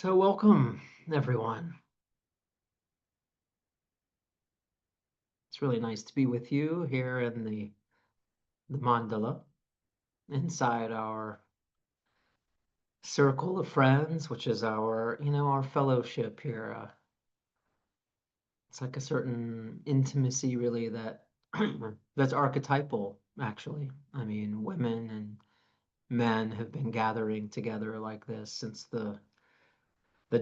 So welcome, everyone. It's really nice to be with you here in the mandala inside our circle of friends, which is our fellowship here. It's like a certain intimacy, really, that that's archetypal, actually. I mean, women and men have been gathering together like this since the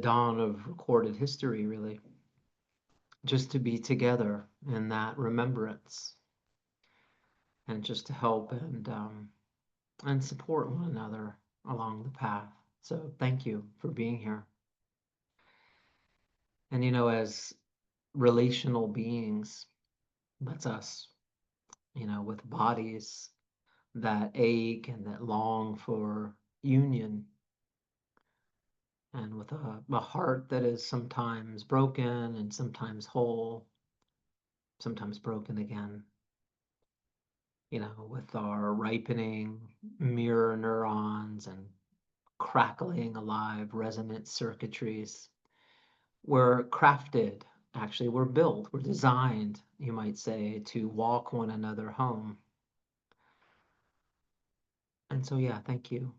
dawn of recorded history, really, just to be together in that remembrance and just to help and support one another along the path. So thank you for being here. And as relational beings, that's us, with bodies that ache and that long for union, and with a heart that is sometimes broken and sometimes whole, sometimes broken again. With our ripening mirror neurons and crackling alive resonant circuitries. We're crafted, actually, we're built, we're designed, you might say, to walk one another home. And so, yeah, thank you.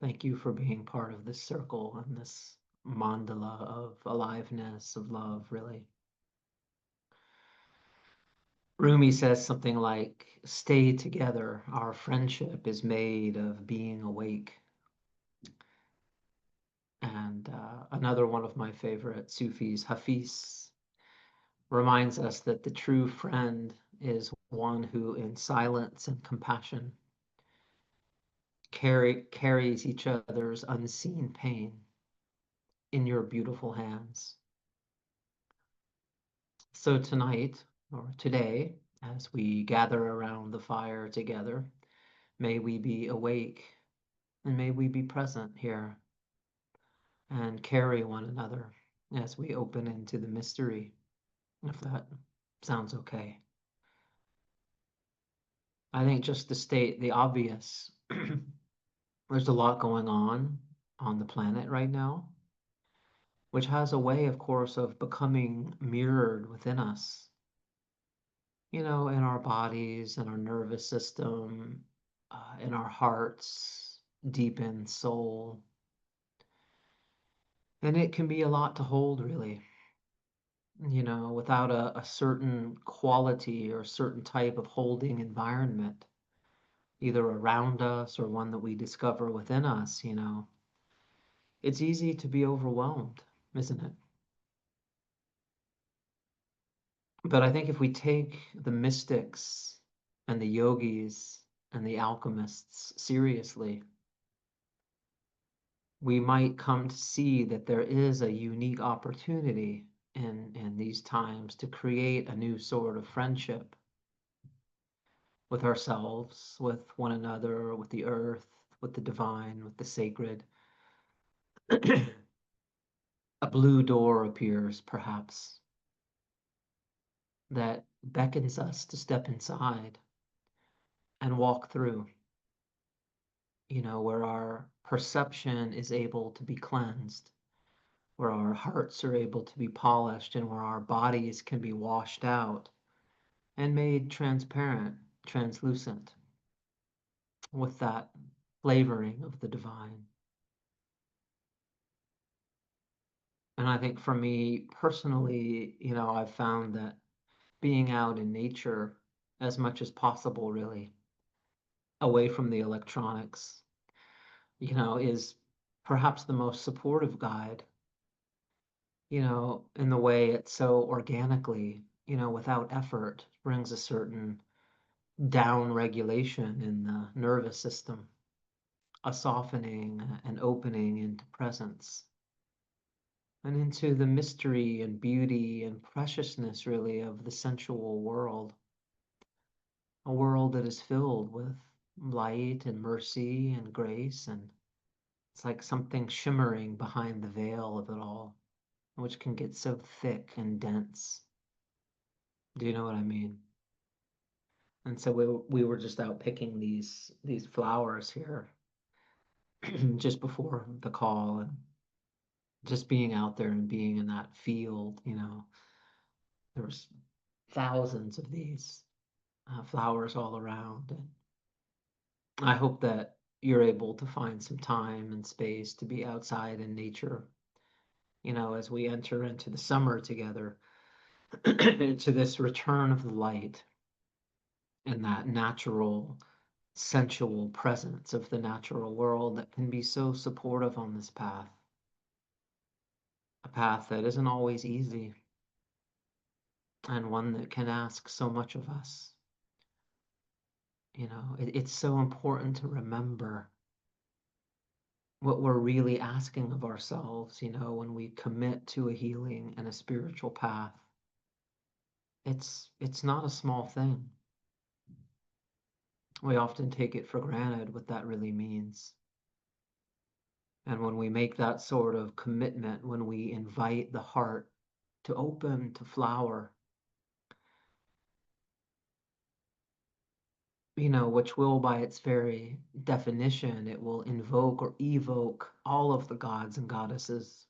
Thank you for being part of this circle and this mandala of aliveness, of love, really. Rumi says something like, stay together. Our friendship is made of being awake. And another one of my favorite Sufis, Hafiz, reminds us that the true friend is one who, in silence and compassion, carries each other's unseen pain in your beautiful hands. So tonight, or today, as we gather around the fire together, may we be awake and may we be present here and carry one another as we open into the mystery, if that sounds okay. I think just to state the obvious, there's a lot going on the planet right now, which has a way, of course, of becoming mirrored within us, in our bodies, in our nervous system, in our hearts, deep in soul. And it can be a lot to hold, really, without a certain quality or certain type of holding environment, either around us or one that we discover within us, it's easy to be overwhelmed, isn't it? But I think if we take the mystics and the yogis and the alchemists seriously, we might come to see that there is a unique opportunity in these times to create a new sort of friendship with ourselves, with one another, with the earth, with the divine, with the sacred. A blue door appears, perhaps, that beckons us to step inside and walk through, where our perception is able to be cleansed, where our hearts are able to be polished, and where our bodies can be washed out and made transparent, translucent, with that flavoring of the divine. And I think for me personally, I've found that being out in nature as much as possible, really, away from the electronics, is perhaps the most supportive guide, in the way it so organically, without effort, brings a certain down regulation in the nervous system, a softening and opening into presence and into the mystery and beauty and preciousness, really, of the sensual world, a world that is filled with light and mercy and grace. And it's like something shimmering behind the veil of it all, which can get so thick and dense. Do you know what I mean? And so we were just out picking these flowers here just before the call, Just being out there and being in that field, there's thousands of these flowers all around. And I hope that you're able to find some time and space to be outside in nature, as we enter into the summer together, into this return of the light and that natural, sensual presence of the natural world that can be so supportive on this path. A path that isn't always easy and one that can ask so much of us. It's so important to remember what we're really asking of ourselves, when we commit to a healing and a spiritual path. It's not a small thing. We often take it for granted what that really means. And when we make that sort of commitment, when we invite the heart to open, to flower, which will, by its very definition, it will invoke or evoke all of the gods and goddesses,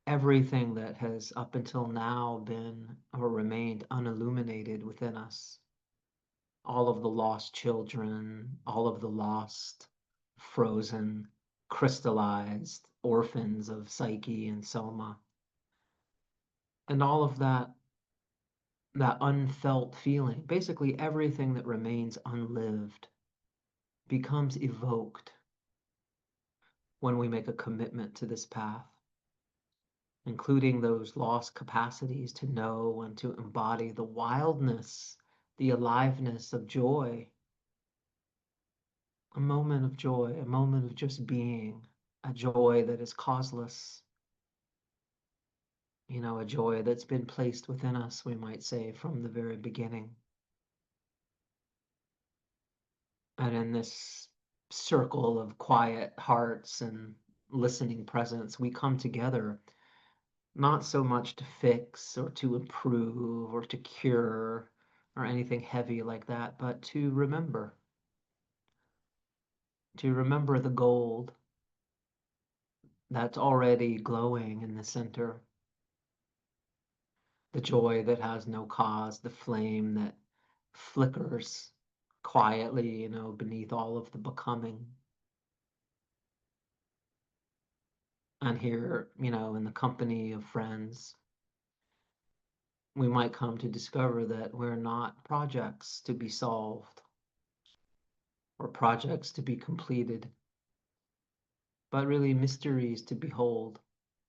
everything that has up until now been or remained unilluminated within us, all of the lost children, all of the lost, frozen, crystallized orphans of Psyche and Soma, and all of that unfelt feeling, basically everything that remains unlived becomes evoked when we make a commitment to this path, including those lost capacities to know and to embody the wildness, the aliveness of joy, a moment of joy, a moment of just being, a joy that is causeless, a joy that's been placed within us, we might say, from the very beginning. And in this circle of quiet hearts and listening presence, we come together not so much to fix or to improve or to cure or anything heavy like that, but to remember the gold that's already glowing in the center, the joy that has no cause, the flame that flickers quietly, beneath all of the becoming. And here, in the company of friends, we might come to discover that we're not projects to be solved or projects to be completed, but really mysteries to behold,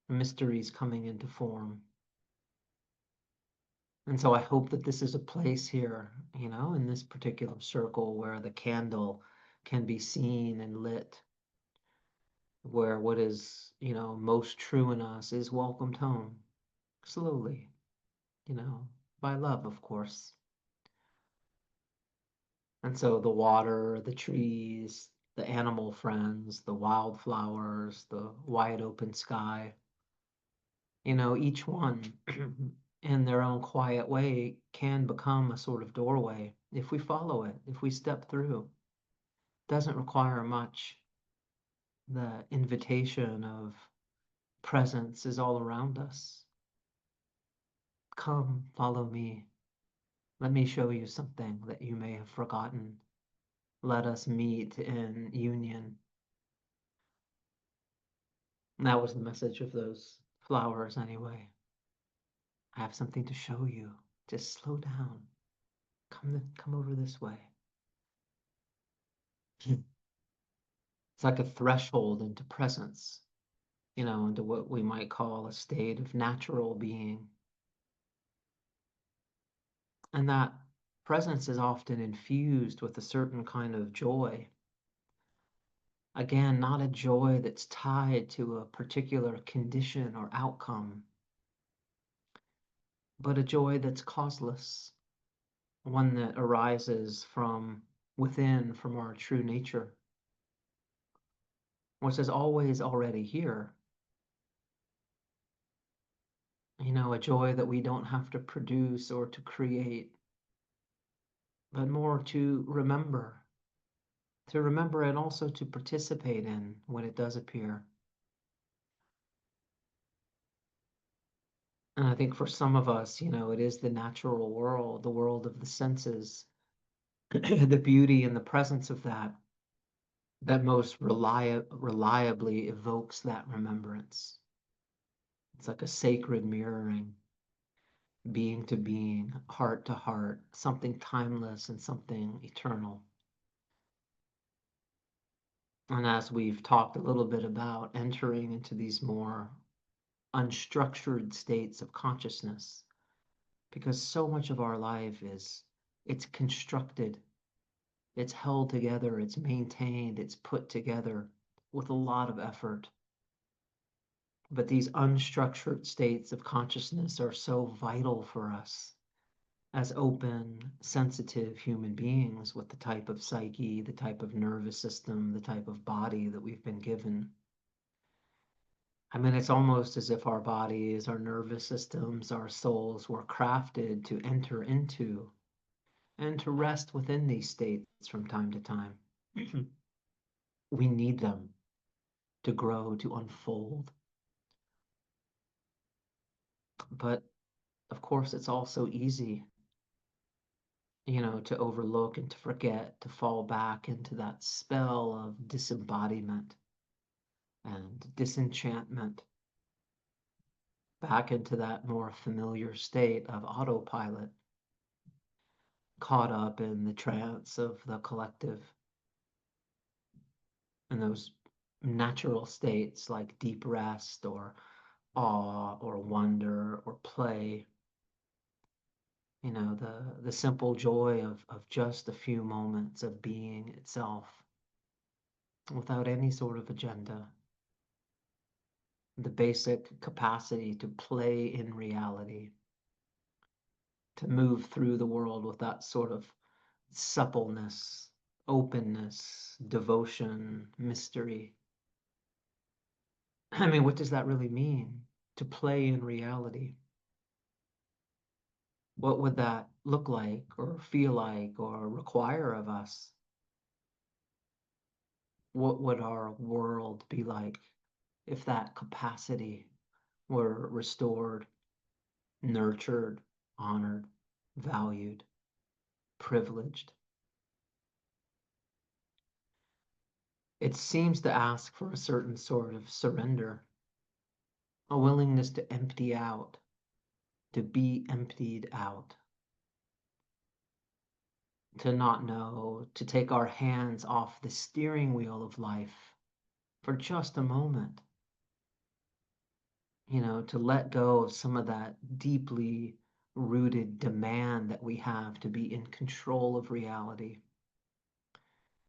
mysteries coming into form. And so I hope that this is a place here, in this particular circle where the candle can be seen and lit, where what is, most true in us is welcomed home, slowly, by love, of course. And so the water, the trees, the animal friends, the wildflowers, the wide open sky, each one in their own quiet way can become a sort of doorway if we follow it, if we step through. It doesn't require much. The invitation of presence is all around us. Come, follow me. Let me show you something that you may have forgotten. Let us meet in union. And that was the message of those flowers, anyway. I have something to show you. Just slow down. Come over this way. It's like a threshold into presence, into what we might call a state of natural being. And that presence is often infused with a certain kind of joy. Again, not a joy that's tied to a particular condition or outcome, but a joy that's causeless, one that arises from within, from our true nature, which is always already here. A joy that we don't have to produce or to create, but more to remember and also to participate in when it does appear. And I think for some of us, it is the natural world, the world of the senses, the beauty and the presence of that most reliably evokes that remembrance. It's like a sacred mirroring, being to being, heart to heart, something timeless and something eternal. And as we've talked a little bit about entering into these more unstructured states of consciousness, because so much of our life it's constructed, it's held together, it's maintained, it's put together with a lot of effort. But these unstructured states of consciousness are so vital for us as open, sensitive human beings with the type of psyche, the type of nervous system, the type of body that we've been given. I mean, it's almost as if our bodies, our nervous systems, our souls were crafted to enter into and to rest within these states from time to time. We need them to grow, to unfold. But of course, it's also easy, to overlook and to forget, to fall back into that spell of disembodiment and disenchantment, back into that more familiar state of autopilot, caught up in the trance of the collective, in those natural states like deep rest or awe or wonder or play, the simple joy of just a few moments of being itself without any sort of agenda, the basic capacity to play in reality, to move through the world with that sort of suppleness, openness, devotion, mystery. I mean, what does that really mean? To play in reality. What would that look like or feel like or require of us? What would our world be like if that capacity were restored, nurtured, honored, valued, privileged? It seems to ask for a certain sort of surrender, a willingness to empty out, to be emptied out, to not know, to take our hands off the steering wheel of life for just a moment, to let go of some of that deeply rooted demand that we have to be in control of reality,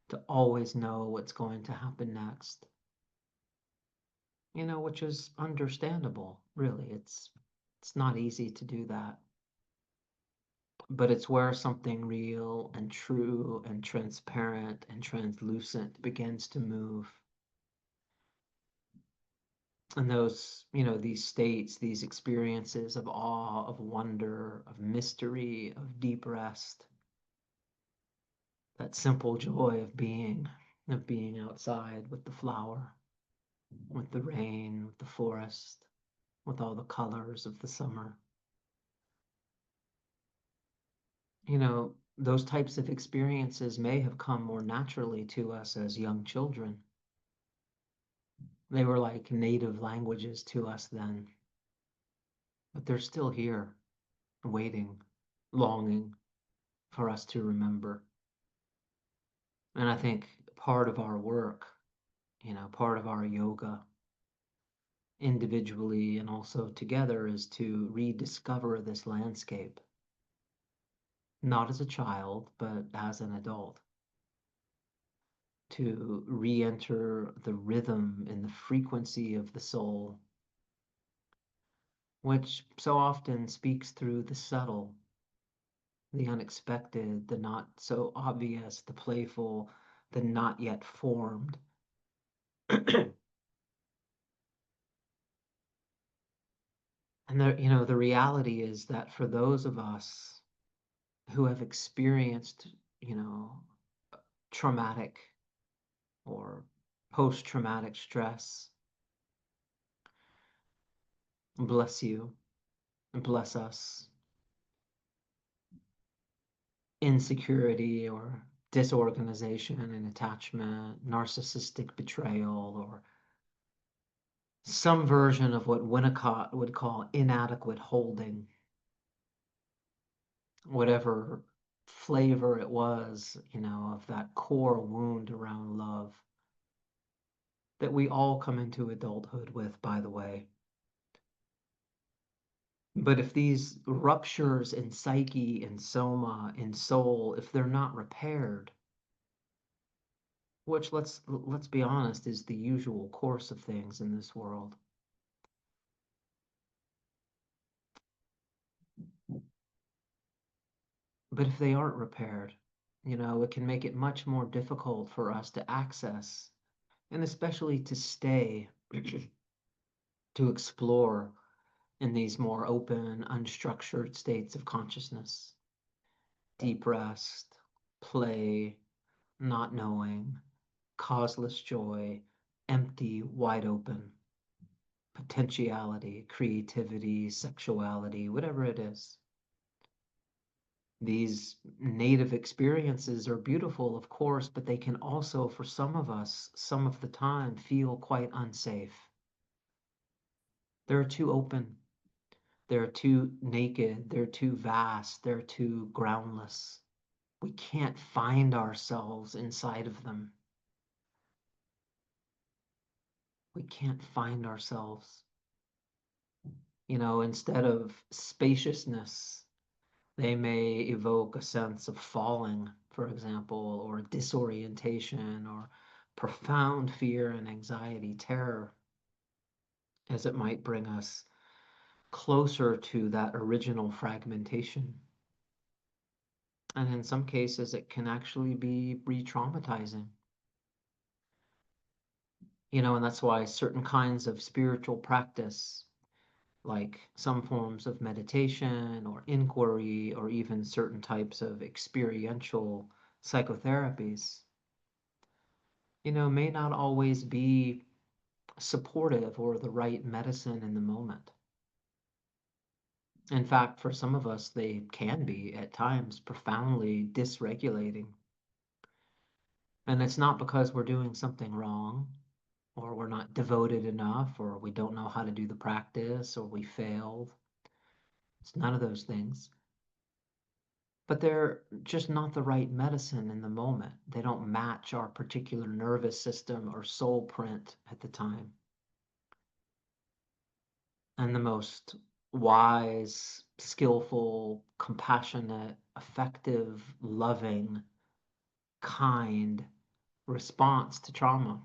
to always know what's going to happen next, which is understandable, really. It's not easy to do that, but it's where something real and true and transparent and translucent begins to move. And those, these states, these experiences of awe, of wonder, of mystery, of deep rest, that simple joy of being outside with the flower, with the rain, with the forest, with all the colors of the summer. Those types of experiences may have come more naturally to us as young children. They were like native languages to us then, but they're still here, waiting, longing for us to remember. And I think part of our work, part of our yoga, individually and also together, is to rediscover this landscape, not as a child, but as an adult, to re-enter the rhythm and the frequency of the soul, which so often speaks through the subtle, the unexpected, the not so obvious, the playful, the not yet formed. And the reality is that for those of us who have experienced, you know, traumatic or post-traumatic stress, bless you, bless us, insecurity or disorganization and attachment, narcissistic betrayal, or some version of what Winnicott would call inadequate holding, whatever flavor it was, of that core wound around love that we all come into adulthood with, by the way. But if these ruptures in psyche, in soma, in soul, if they're not repaired, which let's be honest is the usual course of things in this world, but if they aren't repaired, it can make it much more difficult for us to access and especially to stay, to explore in these more open, unstructured states of consciousness. Deep rest, play, not knowing, causeless joy, empty, wide open, potentiality, creativity, sexuality, whatever it is. These native experiences are beautiful, of course, but they can also, for some of us, some of the time, feel quite unsafe. They're too open. They're too naked. They're too vast. They're too groundless. We can't find ourselves inside of them. We can't find ourselves. Instead of spaciousness, they may evoke a sense of falling, for example, or disorientation, or profound fear and anxiety, terror, as it might bring us closer to that original fragmentation. And in some cases, it can actually be re-traumatizing. And that's why certain kinds of spiritual practice, like some forms of meditation or inquiry, or even certain types of experiential psychotherapies, may not always be supportive or the right medicine in the moment. In fact, for some of us, they can be at times profoundly dysregulating. And it's not because we're doing something wrong, or we're not devoted enough, or we don't know how to do the practice, or we failed. It's none of those things. But they're just not the right medicine in the moment. They don't match our particular nervous system or soul print at the time. And the most wise, skillful, compassionate, effective, loving, kind response to trauma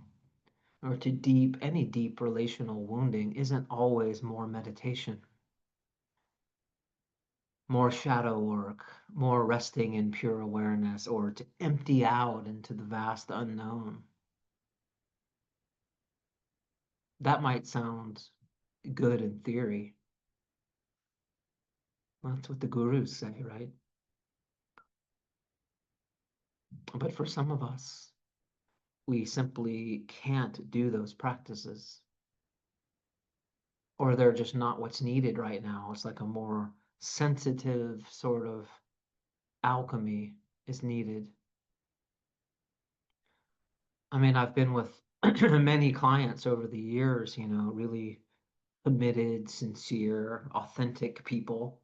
or to any deep relational wounding isn't always more meditation, more shadow work, more resting in pure awareness, or to empty out into the vast unknown. That might sound good in theory. That's what the gurus say, right? But for some of us, we simply can't do those practices, or they're just not what's needed right now. It's like a more sensitive sort of alchemy is needed. I mean, I've been with many clients over the years, really committed, sincere, authentic people,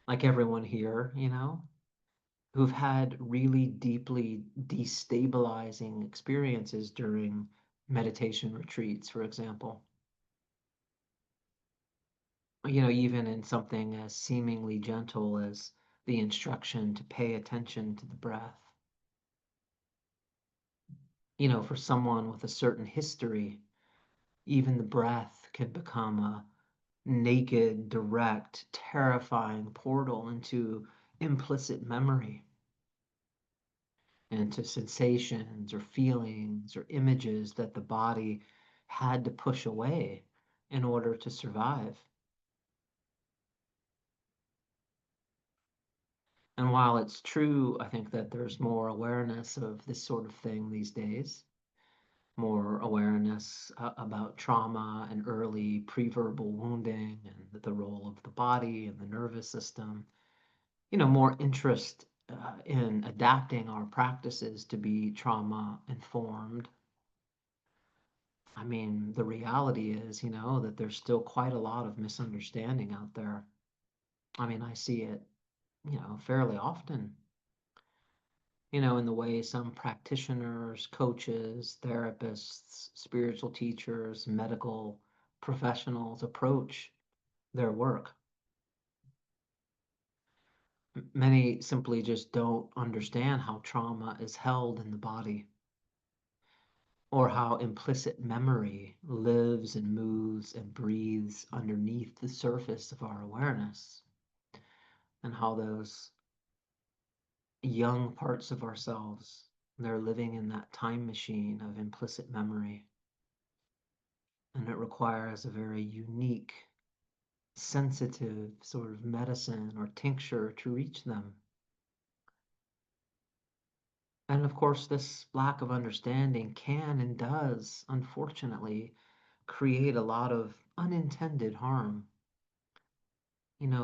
like everyone here, who've had really deeply destabilizing experiences during meditation retreats, for example. Even in something as seemingly gentle as the instruction to pay attention to the breath. For someone with a certain history, even the breath can become a naked, direct, terrifying portal into implicit memory, into sensations or feelings or images that the body had to push away in order to survive. And while it's true, I think that there's more awareness of this sort of thing these days, more awareness about trauma and early pre-verbal wounding and the role of the body and the nervous system, more interest in adapting our practices to be trauma informed. I mean, the reality is, that there's still quite a lot of misunderstanding out there. I mean, I see it, fairly often, in the way some practitioners, coaches, therapists, spiritual teachers, medical professionals approach their work. Many simply just don't understand how trauma is held in the body, or how implicit memory lives and moves and breathes underneath the surface of our awareness, and how those young parts of ourselves, they're living in that time machine of implicit memory, and it requires a very unique, sensitive sort of medicine or tincture to reach them. And of course, this lack of understanding can and does, unfortunately, create a lot of unintended harm,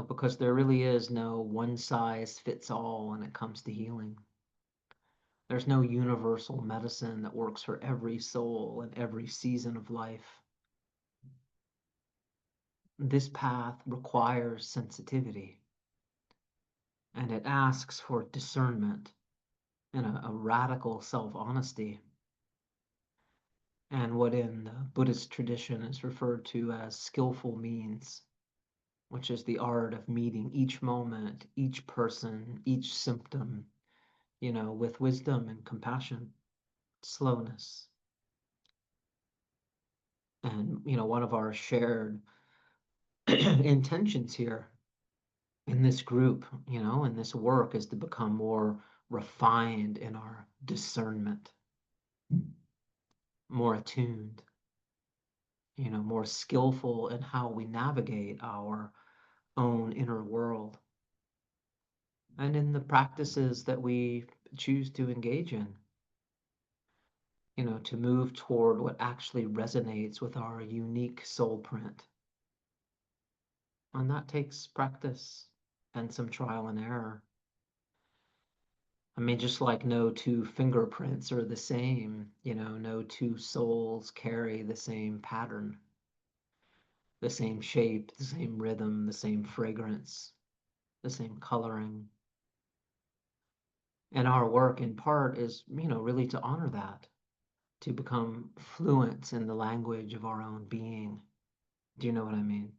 because there really is no one size fits all when it comes to healing. There's no universal medicine that works for every soul and every season of life. This path requires sensitivity, and it asks for discernment and a radical self-honesty, and what in the Buddhist tradition is referred to as skillful means, which is the art of meeting each moment, each person, each symptom, with wisdom and compassion, slowness. And, one of our shared intentions here in this group, in this work, is to become more refined in our discernment, more attuned, more skillful in how we navigate our own inner world, and in the practices that we choose to engage in, to move toward what actually resonates with our unique soul print. And that takes practice and some trial and error. I mean, just like no two fingerprints are the same, no two souls carry the same pattern, the same shape, the same rhythm, the same fragrance, the same coloring. And our work in part is, really to honor that, to become fluent in the language of our own being. Do you know what I mean?